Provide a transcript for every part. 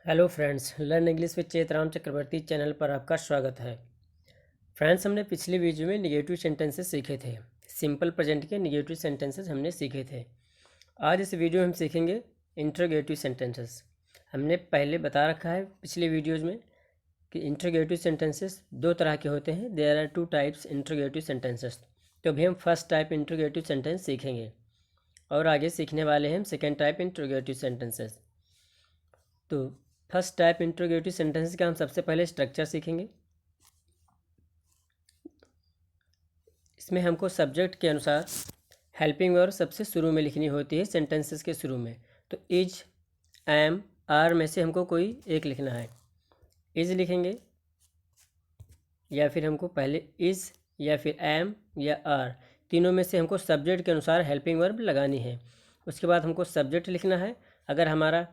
Hello friends, learn English with Chetram Chakravarti channel पर आपका स्वागत है। फ्रेंड्स, हमने पिछली वीडियो में निगेटिव सेंटेंसेस सीखे थे। सिंपल प्रेजेंट के निगेटिव सेंटेंसेस हमने सीखे थे। आज इस वीडियो में हम सीखेंगे इंट्रोगेटिव सेंटेंसेस। हमने पहले बता रखा है पिछली वीडियोज़ में कि इंट्रोगेटिव सेंटेंसेस दो तरह के होते हैं। There are two types interrogative sentences. तो अभी हम फर्स्ट टाइप इंट्रोगेटिव सेंटेंस सीखेंगे और आगे सीखने वाले हैं हम सेकेंड टाइप इंट्रोगेटिव सेंटेंसेस। तो फर्स्ट टाइप इंट्रोगेटिव सेंटेंस का हम सबसे पहले स्ट्रक्चर सीखेंगे। इसमें हमको सब्जेक्ट के अनुसार हेल्पिंग वर्ब सबसे शुरू में लिखनी होती है सेंटेंसेस के शुरू में। तो इज, एम, आर में से हमको कोई एक लिखना है। इज लिखेंगे या फिर हमको पहले इज या फिर एम या आर, तीनों में से हमको सब्जेक्ट के अनुसार हेल्पिंग वर्ब लगानी है। उसके बाद हमको सब्जेक्ट लिखना है। अगर हमारा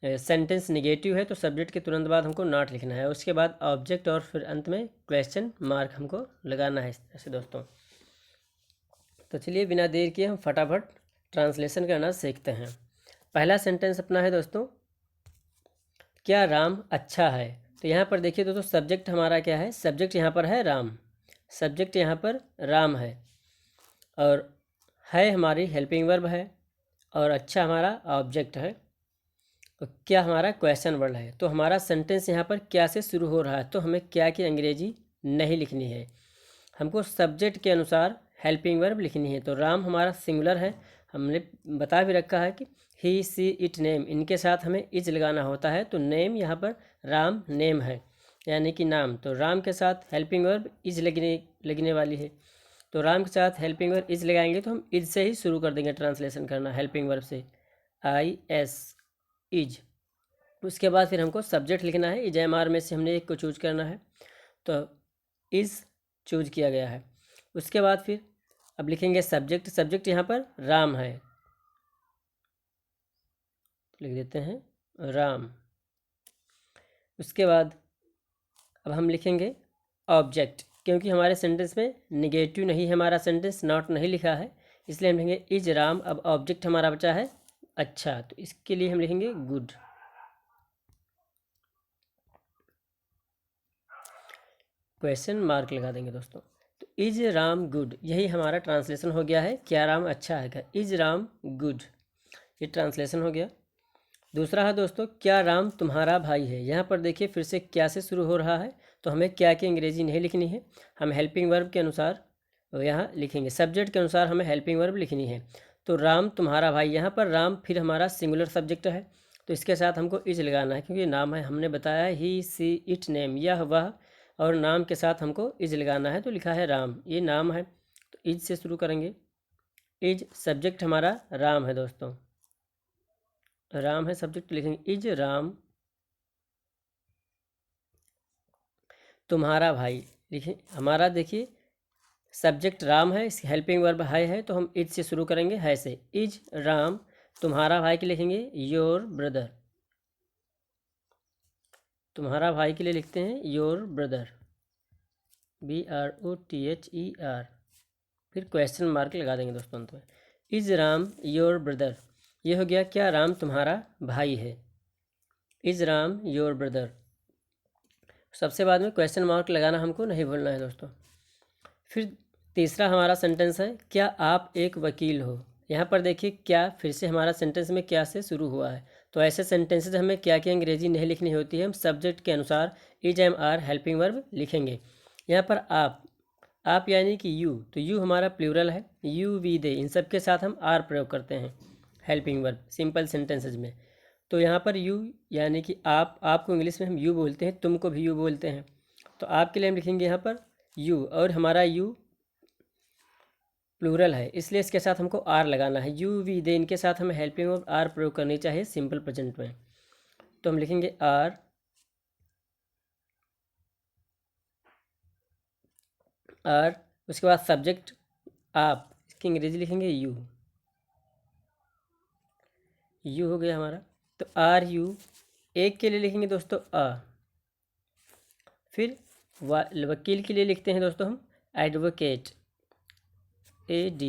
सेंटेंस निगेटिव है तो सब्जेक्ट के तुरंत बाद हमको नॉट लिखना है। उसके बाद ऑब्जेक्ट और फिर अंत में क्वेश्चन मार्क हमको लगाना है। ऐसे दोस्तों, तो चलिए बिना देर किए हम फटाफट ट्रांसलेशन करना सीखते हैं। पहला सेंटेंस अपना है दोस्तों, क्या राम अच्छा है। तो यहाँ पर देखिए दोस्तों, सब्जेक्ट हमारा क्या है? सब्जेक्ट यहाँ पर है राम। सब्जेक्ट यहाँ पर राम है और है हमारी हेल्पिंग वर्ब है और अच्छा हमारा ऑब्जेक्ट है। तो क्या हमारा क्वेश्चन वर्ड है। तो हमारा सेंटेंस यहाँ पर क्या से शुरू हो रहा है, तो हमें क्या की अंग्रेजी नहीं लिखनी है। हमको सब्जेक्ट के अनुसार हेल्पिंग वर्ब लिखनी है। तो राम हमारा सिंगुलर है, हमने बता भी रखा है कि ही, सी, इट, नेम, इनके साथ हमें इज लगाना होता है। तो नेम यहाँ पर राम नेम है, यानी कि नाम। तो राम के साथ हेल्पिंग वर्ब इज लगने वाली है। तो राम के साथ हेल्पिंग वर्ब इज लगाएंगे तो हम इज से ही शुरू कर देंगे ट्रांसलेशन करना, हेल्पिंग वर्ब से, आई एस, इज। उसके बाद फिर हमको सब्जेक्ट लिखना है। इज, एम, आर में से हमने एक को चूज करना है, तो इज चूज किया गया है। उसके बाद फिर अब लिखेंगे सब्जेक्ट। सब्जेक्ट यहाँ पर राम है, लिख देते हैं राम। उसके बाद अब हम लिखेंगे ऑब्जेक्ट, क्योंकि हमारे सेंटेंस में निगेटिव नहीं है, हमारा सेंटेंस नॉट नहीं लिखा है, इसलिए हम लिखेंगे इज राम। अब ऑब्जेक्ट हमारा बचा है अच्छा, तो इसके लिए हम लिखेंगे गुड। क्वेश्चन मार्क लगा देंगे दोस्तों। तो इज राम गुड, यही हमारा ट्रांसलेशन हो गया है। क्या राम अच्छा है? क्या इज राम गुड, ये ट्रांसलेशन हो गया। दूसरा है दोस्तों, क्या राम तुम्हारा भाई है। यहाँ पर देखिए फिर से क्या से शुरू हो रहा है, तो हमें क्या की अंग्रेजी नहीं लिखनी है, हम हेल्पिंग वर्ब के अनुसार यहाँ लिखेंगे। सब्जेक्ट के अनुसार हमें हेल्पिंग वर्ब लिखनी है। तो राम तुम्हारा भाई, यहाँ पर राम फिर हमारा सिंगुलर सब्जेक्ट है, तो इसके साथ हमको इज लगाना है, क्योंकि नाम है, हमने बताया ही, सी, इट, नेम, यह वह, और नाम के साथ हमको इज लगाना है। तो लिखा है राम, ये नाम है, तो इज से शुरू करेंगे। इज सब्जेक्ट हमारा राम है दोस्तों, राम है सब्जेक्ट, लिखेंगे इज राम तुम्हारा भाई। लिखें हमारा, देखिए सब्जेक्ट राम है, इस हेल्पिंग वर्ब है तो हम इज से शुरू करेंगे, है से। इज राम तुम्हारा भाई के लिखेंगे योर ब्रदर। तुम्हारा भाई के लिए लिखते हैं योर ब्रदर, BROTHER। फिर क्वेश्चन मार्क लगा देंगे दोस्तों अंत में। इज राम योर ब्रदर, ये हो गया क्या राम तुम्हारा भाई है। इज राम योर ब्रदर, सबसे बाद में क्वेश्चन मार्क लगाना हमको नहीं भूलना है दोस्तों। फिर तीसरा हमारा सेंटेंस है, क्या आप एक वकील हो। यहाँ पर देखिए क्या फिर से हमारा सेंटेंस में क्या से शुरू हुआ है। तो ऐसे सेंटेंसेस हमें क्या की अंग्रेजी नहीं लिखनी होती है, हम सब्जेक्ट के अनुसार is, am, are helping verb लिखेंगे। यहाँ पर आप यानी कि यू, तो यू हमारा प्लूरल है, यू, वी, दे, इन सब के साथ हम आर प्रयोग करते हैं हेल्पिंग वर्ब सिंपल सेंटेंसेज में। तो यहाँ पर यू यानी कि आपको इंग्लिश में हम यू बोलते हैं, तुमको भी यू बोलते हैं। तो आपके लिए हम लिखेंगे यहाँ पर यू, और हमारा यू प्लूरल है, इसलिए इसके साथ हमको आर लगाना है। यू, वी, दे, इनके साथ हमें हेल्पिंग वर्ब आर प्रयोग करनी चाहिए सिंपल प्रेजेंट में। तो हम लिखेंगे आर, आर। उसके बाद सब्जेक्ट आप, इसकी अंग्रेजी लिखेंगे यू, यू हो गया हमारा। तो आर यू, एक के लिए लिखेंगे दोस्तों आ। फिर वकील के लिए लिखते हैं दोस्तों हम एडवोकेट, AD,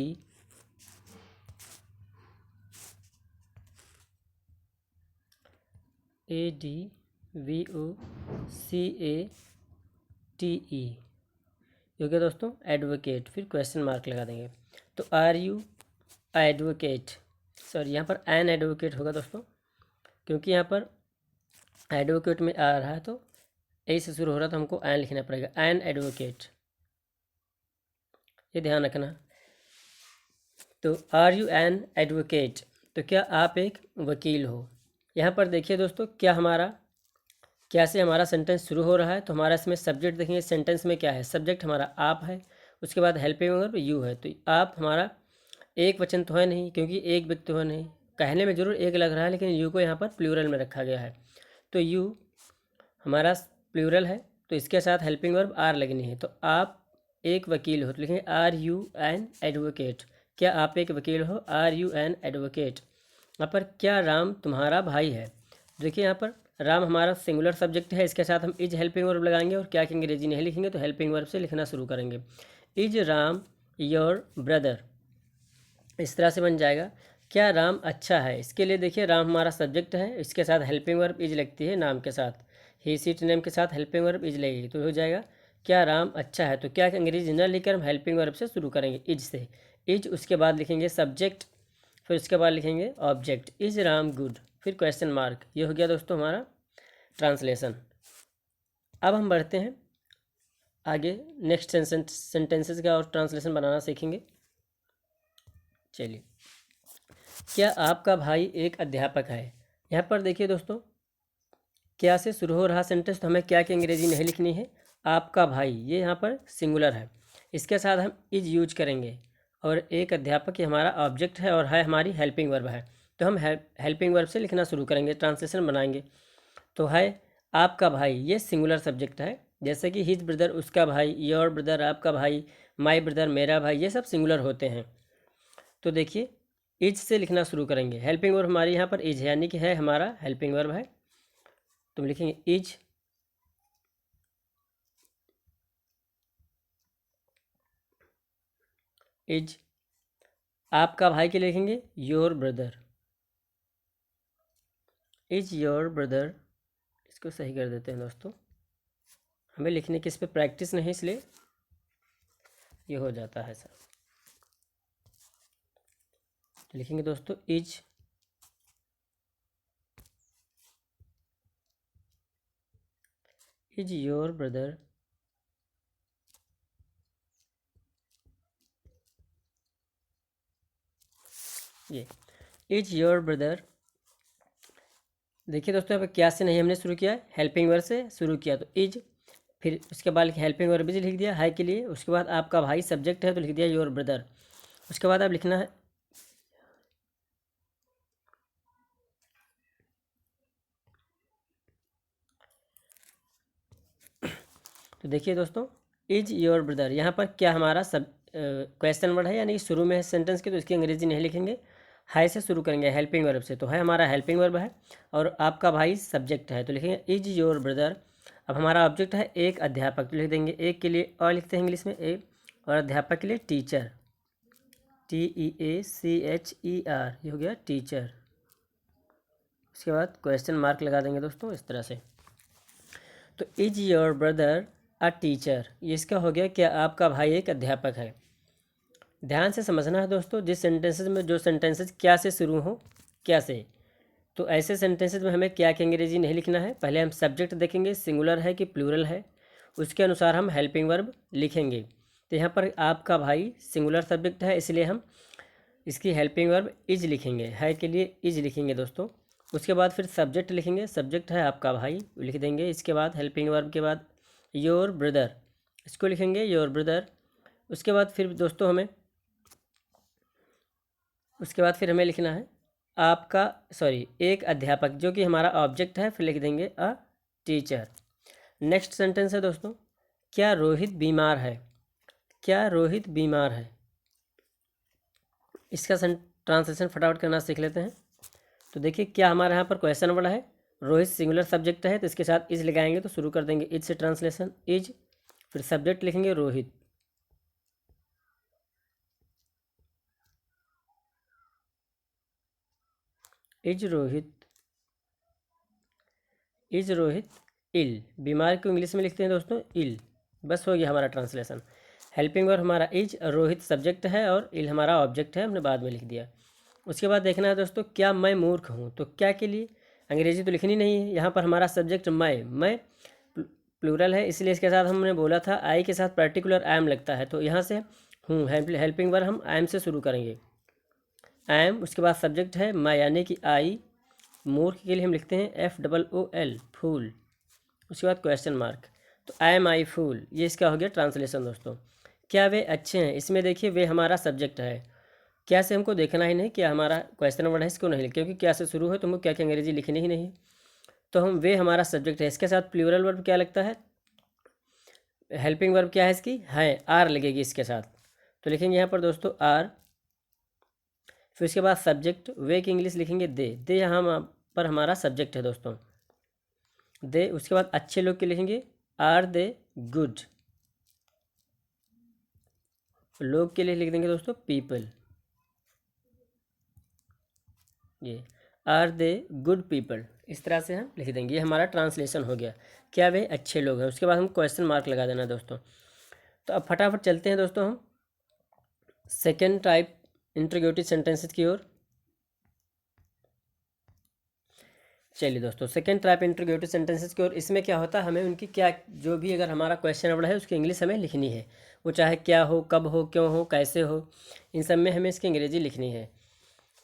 ADVOCATE हो गया दोस्तों एडवोकेट, फिर क्वेश्चन मार्क लगा देंगे। तो आर यू एडवोकेट, सॉरी यहाँ पर एन एडवोकेट होगा दोस्तों, क्योंकि यहाँ पर एडवोकेट में आ रहा है तो ए से शुरू हो रहा, तो हमको एन लिखना पड़ेगा, एन एडवोकेट, ये ध्यान रखना। तो आर यू एन एडवोकेट, तो क्या आप एक वकील हो। यहाँ पर देखिए दोस्तों क्या से हमारा सेंटेंस शुरू हो रहा है, तो हमारा इसमें सब्जेक्ट देखेंगे, सेंटेंस में क्या है, सब्जेक्ट हमारा आप है, उसके बाद हेल्पिंग वर्ब यू है। तो आप हमारा एक वचन तो है नहीं, क्योंकि एक व्यक्ति तो है नहीं, कहने में जरूर एक लग रहा है, लेकिन यू को यहाँ पर प्लूरल में रखा गया है। तो यू हमारा प्लूरल है, तो इसके साथ हेल्पिंग वर्ब आर लगनी है। तो आप एक वकील हो, तो लिखेंगे आर यू एन एडवोकेट, क्या आप एक वकील हो, आर यू एन एडवोकेट। यहाँ पर क्या राम तुम्हारा भाई है, देखिए यहाँ पर राम हमारा सिंगुलर सब्जेक्ट है, इसके साथ हम इज हेल्पिंग वर्ब लगाएंगे, और क्या कि अंग्रेजी नहीं लिखेंगे, तो हेल्पिंग वर्ब से लिखना शुरू करेंगे। इज राम योर ब्रदर, इस तरह से बन जाएगा। क्या राम अच्छा है, इसके लिए देखिए राम हमारा सब्जेक्ट है, इसके साथ हेल्पिंग वर्ब इज लगती है नाम के साथ, ही सीट नेम के साथ हेल्पिंग वर्ब इज लगेगी, तो हो जाएगा क्या राम अच्छा है। तो क्या अंग्रेजी न लिखकर हम हेल्पिंग वर्ब से शुरू करेंगे, इज से, इज, उसके बाद लिखेंगे सब्जेक्ट, फिर उसके बाद लिखेंगे ऑब्जेक्ट, इज राम गुड, फिर क्वेश्चन मार्क। ये हो गया दोस्तों हमारा ट्रांसलेशन। अब हम बढ़ते हैं आगे, नेक्स्ट सेंटेंसेस का और ट्रांसलेशन बनाना सीखेंगे। चलिए, क्या आपका भाई एक अध्यापक है। यहाँ पर देखिए दोस्तों, क्या से शुरू हो रहा सेंटेंस, तो हमें क्या की अंग्रेजी नहीं लिखनी है, आपका भाई, ये यहाँ पर सिंगुलर है, इसके साथ हम इज यूज करेंगे, और एक अध्यापक ये हमारा ऑब्जेक्ट है और है हमारी हेल्पिंग वर्ब है, तो हम हेल्पिंग वर्ब से लिखना शुरू करेंगे, ट्रांसलेशन बनाएंगे। तो है आपका भाई, ये सिंगुलर सब्जेक्ट है, जैसे कि हिज ब्रदर उसका भाई, योर ब्रदर आपका भाई, माई ब्रदर मेरा भाई, ये सब सिंगुलर होते हैं। तो देखिए इज से लिखना शुरू करेंगे, हेल्पिंग वर्ब हमारी यहाँ पर इज है, यानी कि है हमारा हेल्पिंग वर्ब है, तो लिखेंगे इज, इज, आपका भाई के लिखेंगे your brother, is your brother, इसको सही कर देते हैं दोस्तों, हमें लिखने की इस पर प्रैक्टिस नहीं, इसलिए ये हो जाता है सर। तो लिखेंगे दोस्तों इज योर ब्रदर, ये इज योर ब्रदर। देखिए दोस्तों, यहाँ पे क्या से नहीं हमने शुरू किया, हेल्पिंग वर्ब से शुरू किया, तो इज, फिर उसके बाद हेल्पिंग वर्ब इज लिख दिया हाई के लिए, उसके बाद आपका भाई सब्जेक्ट है तो लिख दिया योर ब्रदर, उसके बाद आप लिखना है, तो देखिए दोस्तों इज योर ब्रदर, यहाँ पर क्या हमारा सब क्वेश्चन वर्ड है, यानी शुरू में है सेंटेंस के, तो इसकी अंग्रेजी नहीं लिखेंगे, हाई से शुरू करेंगे हेल्पिंग वर्ब से, तो है हमारा हेल्पिंग वर्ब है, और आपका भाई सब्जेक्ट है, तो लिखेंगे इज योर ब्रदर। अब हमारा ऑब्जेक्ट है एक अध्यापक, तो लिख देंगे एक के लिए और लिखते हैं इंग्लिश में ए, और अध्यापक के लिए टीचर, TEACHER, ये हो गया टीचर। उसके बाद क्वेश्चन मार्क लगा देंगे दोस्तों इस तरह से। तो is your brother a teacher, ये इसका हो गया क्या आपका भाई एक अध्यापक है। ध्यान से समझना है दोस्तों, जिस सेंटेंसेस में जो सेंटेंसेस क्या से शुरू हो, क्या से, तो ऐसे सेंटेंसेस में हमें क्या की अंग्रेजी नहीं लिखना है, पहले हम सब्जेक्ट देखेंगे सिंगुलर है कि प्लूरल है, उसके अनुसार हम हेल्पिंग वर्ब लिखेंगे। तो यहाँ पर आपका भाई सिंगुलर सब्जेक्ट है, इसलिए हम इसकी हेल्पिंग वर्ब इज लिखेंगे, है के लिए इज लिखेंगे दोस्तों। उसके बाद फिर सब्जेक्ट लिखेंगे, सब्जेक्ट है आपका भाई लिख देंगे, इसके बाद हेल्पिंग वर्ब के बाद योर ब्रदर, इसको लिखेंगे योर ब्रदर। उसके बाद फिर दोस्तों हमें लिखना है आपका, सॉरी, एक अध्यापक, जो कि हमारा ऑब्जेक्ट है, फिर लिख देंगे अ टीचर। नेक्स्ट सेंटेंस है दोस्तों, क्या रोहित बीमार है, क्या रोहित बीमार है, इसका ट्रांसलेशन फटाफट करना सीख लेते हैं। तो देखिए क्या हमारे यहाँ पर क्वेश्चन वर्ड है, रोहित सिंगुलर सब्जेक्ट है, तो इसके साथ इज लगाएंगे, तो शुरू कर देंगे इज से ट्रांसलेशन, इज, फिर सब्जेक्ट लिखेंगे रोहित, इज रोहित, इज रोहित इल, बीमार को इंग्लिश में लिखते हैं दोस्तों इल। बस हो गया हमारा ट्रांसलेशन। हेल्पिंग वर्ब हमारा इज, रोहित सब्जेक्ट है और इल हमारा ऑब्जेक्ट है, हमने बाद में लिख दिया। उसके बाद देखना है दोस्तों, क्या मैं मूर्ख हूँ, तो क्या के लिए अंग्रेजी तो लिखनी नहीं है। यहाँ पर हमारा सब्जेक्ट मैं प्लूरल है, इसलिए इसके साथ हमने बोला था आई के साथ पर्टिकुलर आई एम लगता है, तो यहाँ से हूँ हेल्पिंग वर्ब हम आई एम से शुरू करेंगे। आई एम, उसके बाद सब्जेक्ट है मैं यानी कि आई। मूर्ख के लिए हम लिखते हैं FOOL, फूल। उसके बाद क्वेश्चन मार्क, तो आई एम आई फूल, ये इसका हो गया ट्रांसलेशन दोस्तों। क्या वे अच्छे हैं, इसमें देखिए वे हमारा सब्जेक्ट है। क्या से हमको देखना ही नहीं, क्या हमारा क्वेश्चन वर्ड है, इसको नहीं, क्योंकि क्या से शुरू है तो हमको क्या की अंग्रेजी लिखनी ही नहीं। तो हम वे हमारा सब्जेक्ट है, इसके साथ प्लूरल वर्ब क्या लगता है, हेल्पिंग वर्ब क्या है इसकी है, आर लगेगी इसके साथ। तो लिखेंगे यहाँ पर दोस्तों आर। फिर उसके बाद सब्जेक्ट, वे की इंग्लिश लिखेंगे दे यहाँ पर हमारा सब्जेक्ट है दोस्तों, दे। उसके बाद अच्छे लोग के लिखेंगे आर दे गुड, लोग के लिए लिख देंगे दोस्तों पीपल, ये आर दे गुड पीपल, इस तरह से हम लिख देंगे। ये हमारा ट्रांसलेशन हो गया, क्या वे अच्छे लोग हैं। उसके बाद हम क्वेश्चन मार्क लगा देना दोस्तों। तो अब फटाफट चलते हैं दोस्तों हम सेकेंड टाइप इंटरोगेटिव सेंटेंसेस की ओर। चलिए दोस्तों, सेकेंड टाइप इंटरोगेटिव सेंटेंसेस की ओर। इसमें क्या होता है, हमें उनकी क्या जो भी अगर हमारा क्वेश्चन वर्ड है उसकी इंग्लिश हमें लिखनी है, वो चाहे क्या हो, कब हो, क्यों हो, कैसे हो, इन सब में हमें इसकी अंग्रेजी लिखनी है।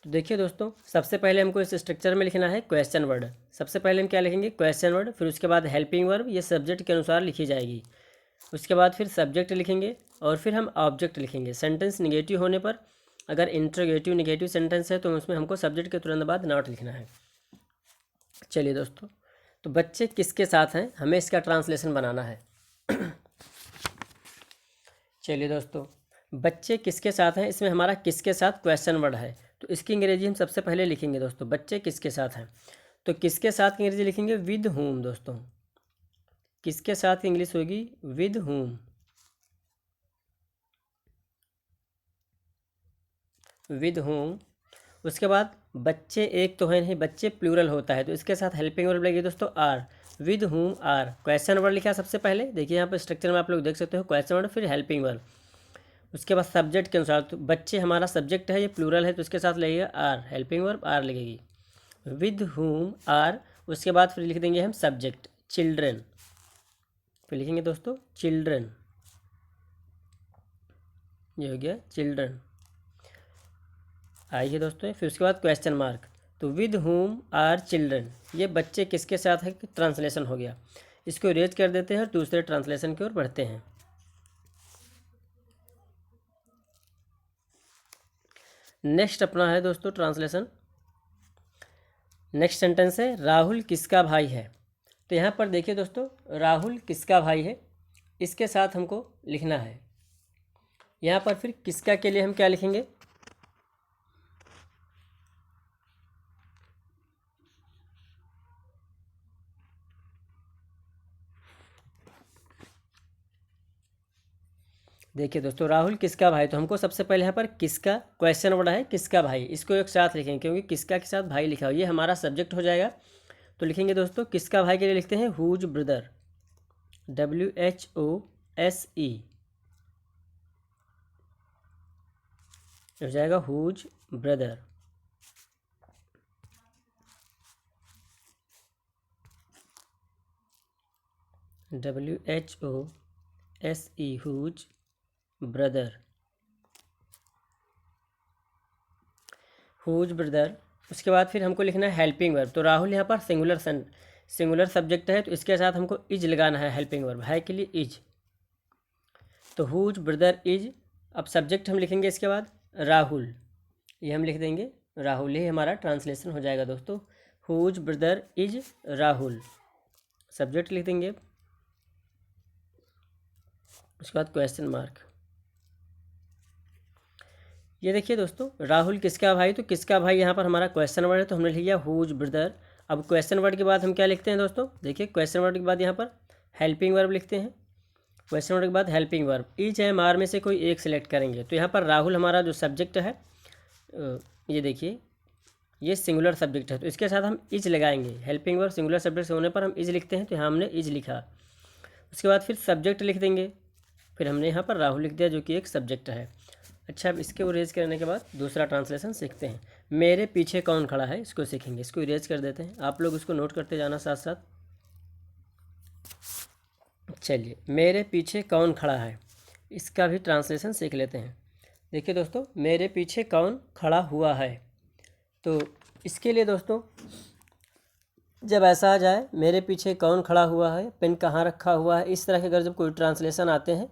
तो देखिए दोस्तों, सबसे पहले हमको इस स्ट्रक्चर में लिखना है क्वेश्चन वर्ड। सबसे पहले हम क्या लिखेंगे, क्वेश्चन वर्ड। फिर उसके बाद हेल्पिंग वर्ब, ये सब्जेक्ट के अनुसार लिखी जाएगी। उसके बाद फिर सब्जेक्ट लिखेंगे और फिर हम ऑब्जेक्ट लिखेंगे। सेंटेंस निगेटिव होने पर, अगर इंटरोगेटिव निगेटिव सेंटेंस है तो उसमें हमको सब्जेक्ट के तुरंत बाद नॉट लिखना है। चलिए दोस्तों, तो बच्चे किसके साथ हैं, हमें इसका ट्रांसलेशन बनाना है। चलिए दोस्तों, बच्चे किसके साथ हैं, इसमें हमारा किसके साथ क्वेश्चन वर्ड है, तो इसकी अंग्रेजी हम सबसे पहले लिखेंगे दोस्तों, बच्चे किसके साथ हैं। तो किसके साथ की अंग्रेजी लिखेंगे विद होम दोस्तों, किसके साथ की इंग्लिश होगी विद होम, विद होम। उसके बाद बच्चे एक तो है नहीं, बच्चे प्लूरल होता है, तो इसके साथ हेल्पिंग वर्ब लगेगी दोस्तों are, with home are. Question word लिखा सबसे पहले, देखिए यहाँ पर स्ट्रक्चर में आप लोग देख सकते हो, क्वेश्चन वर्ड फिर हेल्पिंग वर्ब। उसके बाद सब्जेक्ट के अनुसार, तो बच्चे हमारा सब्जेक्ट है, ये प्लूरल है, तो इसके साथ लगेगा आर, हेल्पिंग वर्ब आर लगेगी, विद होम आर। उसके बाद फिर लिख देंगे हम सब्जेक्ट चिल्ड्रन, फिर लिखेंगे दोस्तों चिल्ड्रन, ये हो गया चिल्ड्रन, आइए दोस्तों। फिर उसके बाद क्वेश्चन मार्क, तो विद होम आर चिल्ड्रन, ये बच्चे किसके साथ है, ट्रांसलेशन हो गया। इसको इरेज कर देते हैं और दूसरे ट्रांसलेशन की ओर बढ़ते हैं। नेक्स्ट अपना है दोस्तों ट्रांसलेशन, नेक्स्ट सेंटेंस है राहुल किसका भाई है। तो यहाँ पर देखिए दोस्तों, राहुल किसका भाई है, इसके साथ हमको लिखना है। यहाँ पर फिर किसका के लिए हम क्या लिखेंगे, देखिए दोस्तों, राहुल किसका भाई, तो हमको सबसे पहले यहाँ पर किसका क्वेश्चन वर्ड है, किसका भाई, इसको एक साथ लिखेंगे, क्योंकि किसका के साथ भाई लिखा हो, ये हमारा सब्जेक्ट हो जाएगा। तो लिखेंगे दोस्तों किसका भाई के लिए लिखते हैं हुज ब्रदर, WHOSE हो जाएगा whose brother. WHOSE whose brother, whose brother. उसके बाद फिर हमको लिखना है हेल्पिंग वर्ब। तो राहुल यहाँ पर सिंगुलर सब्जेक्ट है, तो इसके साथ हमको इज लगाना है, हेल्पिंग वर्ब है के लिए इज। तो हुज ब्रदर इज, अब सब्जेक्ट हम लिखेंगे इसके बाद राहुल, ये हम लिख देंगे राहुल, ये हमारा ट्रांसलेशन हो जाएगा दोस्तों, whose brother is Rahul, subject लिख देंगे। उसके बाद क्वेश्चन मार्क, ये देखिए दोस्तों राहुल किसका भाई, तो किसका भाई यहाँ पर हमारा क्वेश्चन वर्ड है, तो हमने लिख लिया हुज ब्रदर। अब क्वेश्चन वर्ड के बाद हम क्या लिखते हैं दोस्तों, देखिए क्वेश्चन वर्ड के बाद यहाँ पर हेल्पिंग वर्ब लिखते हैं। क्वेश्चन वर्ड के बाद helping verb, each am are में से कोई एक सिलेक्ट करेंगे। तो यहाँ पर राहुल हमारा जो सब्जेक्ट है, ये देखिए ये सिंगुलर सब्जेक्ट है तो इसके साथ हम इज लगाएंगे। हेल्पिंग वर्ब सिंगुलर सब्जेक्ट होने पर हम इज लिखते हैं, तो यहाँ हमने इज लिखा। उसके बाद फिर सब्जेक्ट लिख देंगे, फिर हमने यहाँ पर राहुल लिख दिया जो कि एक सब्जेक्ट है। अच्छा, अब इसके इरेज करने के बाद दूसरा ट्रांसलेशन सीखते हैं। मेरे पीछे कौन खड़ा है, इसको सीखेंगे। इसको इरेज कर देते हैं, आप लोग इसको नोट करते जाना साथ साथ। चलिए, मेरे पीछे कौन खड़ा है, इसका भी ट्रांसलेशन सीख लेते हैं। देखिए दोस्तों, मेरे पीछे कौन खड़ा हुआ है, तो इसके लिए दोस्तों जब ऐसा आ जाए, मेरे पीछे कौन खड़ा हुआ है, पेन कहाँ रखा हुआ है, इस तरह के अगर जब कोई ट्रांसलेशन आते हैं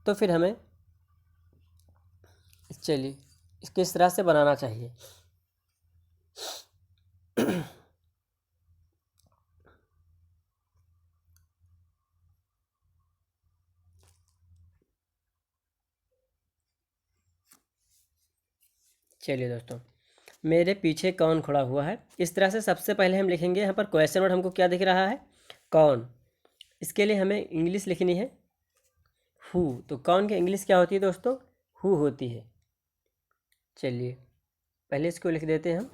तो फिर हमें चलिए किस तरह से बनाना चाहिए। चलिए दोस्तों, मेरे पीछे कौन खड़ा हुआ है, इस तरह से सबसे पहले हम लिखेंगे। यहाँ पर क्वेश्चन वर्ड हमको क्या दिख रहा है, कौन। इसके लिए हमें इंग्लिश लिखनी है हु। तो कौन की इंग्लिश क्या होती है दोस्तों, हु होती है। चलिए पहले इसको लिख देते हैं हम।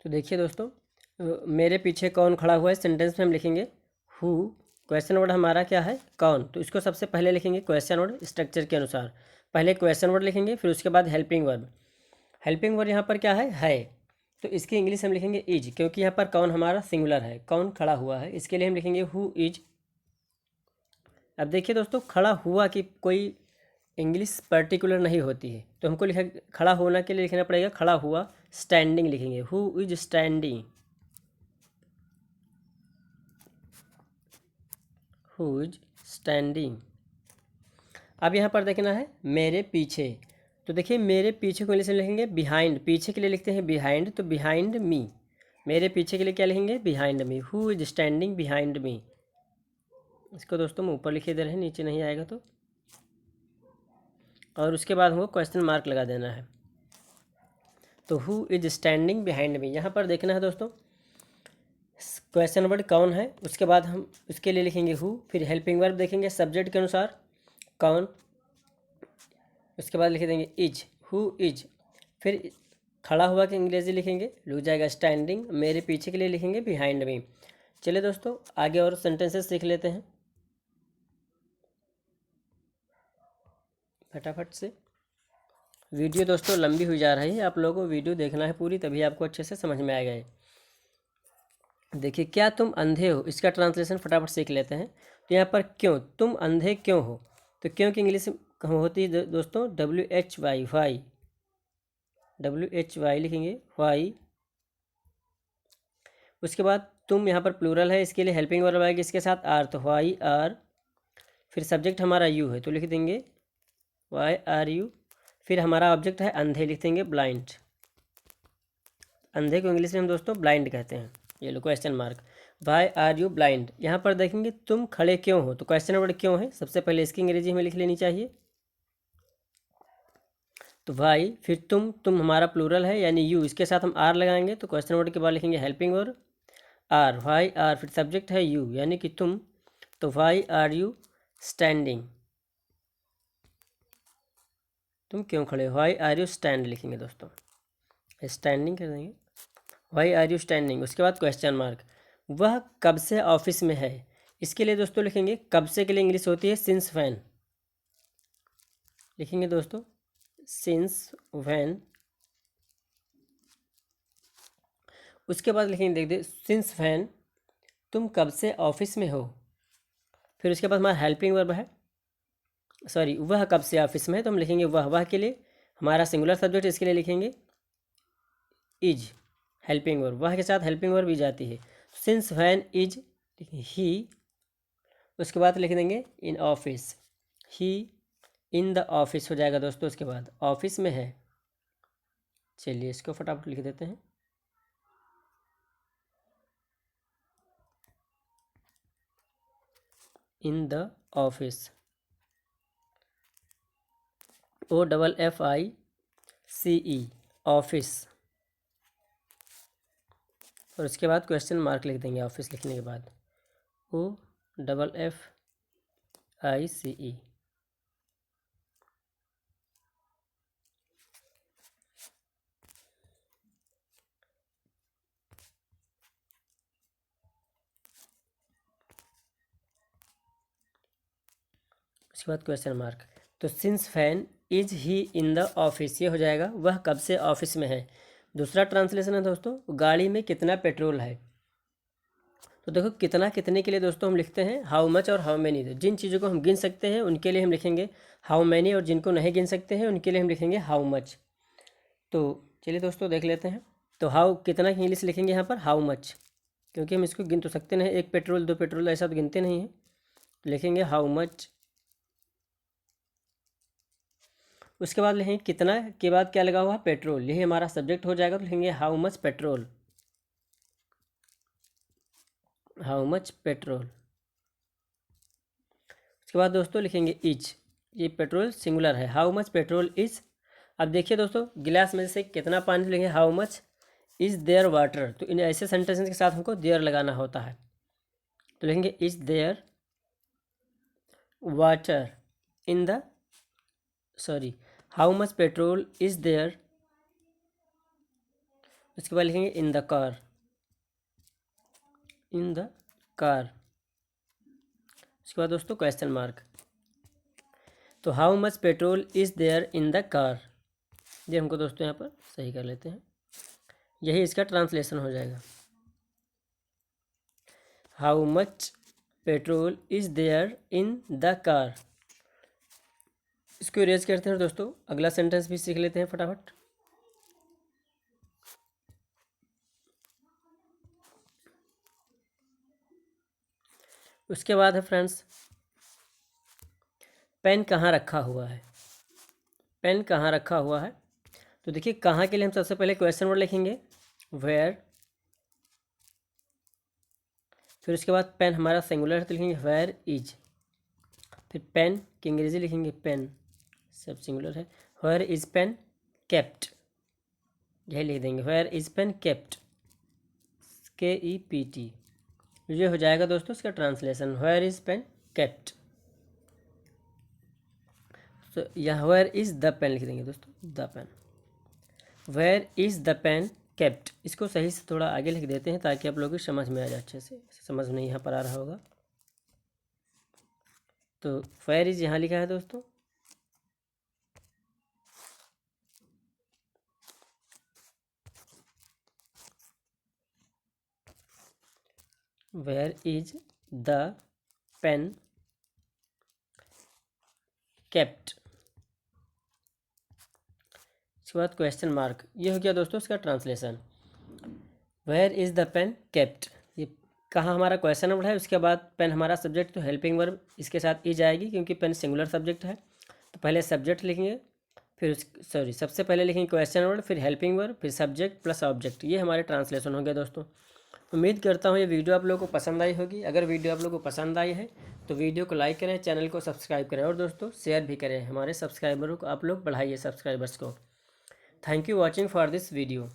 तो देखिए दोस्तों, मेरे पीछे कौन खड़ा हुआ है सेंटेंस में हम लिखेंगे हु। क्वेश्चन वर्ड हमारा क्या है, कौन। तो इसको सबसे पहले लिखेंगे क्वेश्चन वर्ड स्ट्रक्चर के अनुसार। पहले क्वेश्चन वर्ड लिखेंगे, फिर उसके बाद हेल्पिंग वर्ब। हेल्पिंग वर्ड यहाँ पर क्या है। तो इसकी इंग्लिश हम लिखेंगे इज, क्योंकि यहाँ पर कौन हमारा सिंगुलर है, कौन खड़ा हुआ है। इसके लिए हम लिखेंगे हु इज। अब देखिए दोस्तों, खड़ा हुआ की कोई इंग्लिश पर्टिकुलर नहीं होती है, तो हमको लिखा खड़ा होना के लिए लिखना पड़ेगा खड़ा हुआ। स्टैंडिंग लिखेंगे, who is standing, who is standing. अब यहाँ पर देखना है मेरे पीछे। तो देखिए, मेरे पीछे को इंग्लिश में लिखेंगे बिहाइंड। पीछे के लिए लिखते हैं बिहाइंड, तो बिहाइंड मी। मेरे पीछे के लिए क्या लिखेंगे, behind me. Who is standing behind me. इसको दोस्तों हम ऊपर लिखे दे रहे हैं, नीचे नहीं आएगा तो। और उसके बाद हमको क्वेश्चन मार्क लगा देना है। तो who is standing behind me, यहाँ पर देखना है दोस्तों क्वेश्चन वर्ड कौन है, उसके बाद हम उसके लिए लिखेंगे हु। फिर हेल्पिंग वर्ब देखेंगे सब्जेक्ट के अनुसार कौन, उसके बाद लिख देंगे इज, हु इज। फिर खड़ा हुआ के अंग्रेजी लिखेंगे, लग जाएगा स्टैंडिंग। मेरे पीछे के लिए लिखेंगे बिहाइंड मी। चलिए दोस्तों, आगे और सेंटेंसेस सीख लेते हैं फटाफट से। वीडियो दोस्तों लंबी हुई जा रही है, आप लोगों को वीडियो देखना है पूरी, तभी आपको अच्छे से समझ में आएगा ये। देखिए, क्या तुम अंधे हो, इसका ट्रांसलेशन फटाफट सीख लेते हैं। तो यहाँ पर क्यों, तुम अंधे क्यों हो, तो क्यों की इंग्लिश होती है दोस्तों WHY, वाई। WHY लिखेंगे, वाई। उसके बाद तुम यहाँ पर प्लूरल है, इसके लिए हेल्पिंग वर्ब आएगी इसके साथ आर, तो वाई आर। फिर सब्जेक्ट हमारा यू है, तो लिख देंगे वाई आर यू। फिर हमारा ऑब्जेक्ट है अंधे, लिख देंगे ब्लाइंड। अंधे को इंग्लिश में हम दोस्तों ब्लाइंड कहते हैं। ये लो question mark, why are you blind. यहाँ पर देखेंगे तुम खड़े क्यों हो, तो क्वेश्चन वर्ड क्यों है, सबसे पहले इसकी अंग्रेजी हमें लिख लेनी चाहिए। तो वाई, फिर तुम हमारा प्लूरल है यानी यू, इसके साथ हम आर लगाएंगे, तो क्वेश्चन वर्ड के बाद लिखेंगे helping verb are, why are. फिर सब्जेक्ट है यू यानी कि तुम, तो वाई आर यू स्टैंडिंग, तुम क्यों खड़े हो, वाई आर यू स्टैंड लिखेंगे दोस्तों, स्टैंडिंग कर देंगे, वाई आर यू स्टैंडिंग। उसके बाद क्वेश्चन मार्क, वह कब से ऑफिस में है। इसके लिए दोस्तों लिखेंगे, कब से के लिए इंग्लिश होती है सिंस व्हेन, लिखेंगे दोस्तों सिंस व्हेन। उसके बाद लिखेंगे, देख दे सिंस व्हेन तुम कब से ऑफिस में हो। फिर उसके बाद हमारा हेल्पिंग वर्ब है, सॉरी वह कब से ऑफिस में है, तो हम लिखेंगे वह के लिए हमारा सिंगुलर सब्जेक्ट, इसके लिए लिखेंगे इज। हेल्पिंग वर्ब, वह के साथ हेल्पिंग वर्ब इज आती है, सिंस व्हेन इज ही। उसके बाद लिख देंगे in office, he in the office हो जाएगा दोस्तों, उसके बाद ऑफिस में है। चलिए इसको फटाफट लिख देते हैं। In the office, OFFICE office, और उसके बाद क्वेश्चन मार्क लिख देंगे ऑफिस लिखने के बाद, OFFICE। उसके बाद क्वेश्चन मार्क। तो since fan is he in the office, ये हो जाएगा वह कब से ऑफिस में है। दूसरा ट्रांसलेशन है दोस्तों, गाड़ी में कितना पेट्रोल है। तो देखो कितना कितने के लिए दोस्तों हम लिखते हैं हाउ मच और हाउ मैनी। जिन चीज़ों को हम गिन सकते हैं उनके लिए हम लिखेंगे हाउ मैनी, और जिनको नहीं गिन सकते हैं उनके लिए हम लिखेंगे हाउ मच। तो चलिए दोस्तों देख लेते हैं। तो हाउ कितना की इंग्लिश लिखेंगे यहाँ पर हाउ मच, क्योंकि हम इसको गिन तो सकते नहीं, एक पेट्रोल दो पेट्रोल ऐसा तो गिनते नहीं हैं। लिखेंगे हाउ मच। उसके बाद लिखेंगे कितना के बाद क्या लगा हुआ पेट्रोल, यही हमारा सब्जेक्ट हो जाएगा। तो लिखेंगे how much petrol, how much petrol. उसके बाद दोस्तों लिखेंगे इज, ये पेट्रोल सिंगुलर है, हाउ मच पेट्रोल इज। अब देखिए दोस्तों गिलास में से कितना पानी लिखेंगे how much is there water. तो इन ऐसे सेंटेंस के साथ हमको देयर लगाना होता है। तो लिखेंगे is there water in the, sorry, how much petrol is there. उसके बाद लिखेंगे in the car, in the car. उसके बाद दोस्तों क्वेश्चन मार्क। तो how much petrol is there in the car, ये हमको दोस्तों यहाँ पर सही कर लेते हैं, यही इसका ट्रांसलेशन हो जाएगा। How much petrol is there in the car. इसको इरेज करते हैं दोस्तों, अगला सेंटेंस भी सीख लेते हैं फटाफट। उसके बाद है फ्रेंड्स, पेन कहाँ रखा हुआ है, पेन कहाँ रखा हुआ है। तो देखिए कहाँ के लिए हम सबसे पहले क्वेश्चन वर्ड लिखेंगे वेयर, फिर उसके बाद पेन हमारा सिंगुलर है तो लिखेंगे वेयर इज, फिर पेन की अंग्रेजी लिखेंगे पेन, सब सिंगुलर है। वेयर इज पेन केप्ट, यही लिख देंगे where is pen kept, KEPT। ये हो जाएगा दोस्तों इसका translation, where is pen kept. तो यहाँ वेयर इज द पेन लिख देंगे दोस्तों, the pen, where is the pen kept. इसको सही से थोड़ा आगे लिख देते हैं ताकि आप लोगों की समझ में आ जाए अच्छे से, समझ नहीं यहाँ पर आ रहा होगा। तो वेयर इज यहाँ लिखा है दोस्तों, where is the pen kept. इसके बाद क्वेश्चन मार्क, ये हो गया दोस्तों इसका translation. Where is the pen kept, ये कहाँ हमारा क्वेश्चन वर्ड है। उसके बाद पेन हमारा सब्जेक्ट, तो हेल्पिंग वर्ब इसके साथ इज आएगी क्योंकि पेन सिंगुलर सब्जेक्ट है। तो पहले सब्जेक्ट लिखेंगे, फिर सबसे पहले लिखेंगे क्वेश्चन वर्ड, फिर हेल्पिंग वर्ब, फिर सब्जेक्ट प्लस ऑब्जेक्ट। ये हमारे ट्रांसलेशन हो गया दोस्तों। उम्मीद करता हूँ ये वीडियो आप लोगों को पसंद आई होगी। अगर वीडियो आप लोगों को पसंद आई है तो वीडियो को लाइक करें, चैनल को सब्सक्राइब करें, और दोस्तों शेयर भी करें। हमारे सब्सक्राइबरों को आप लोग बढ़ाइए, सब्सक्राइबर्स को। Thank you watching for this video.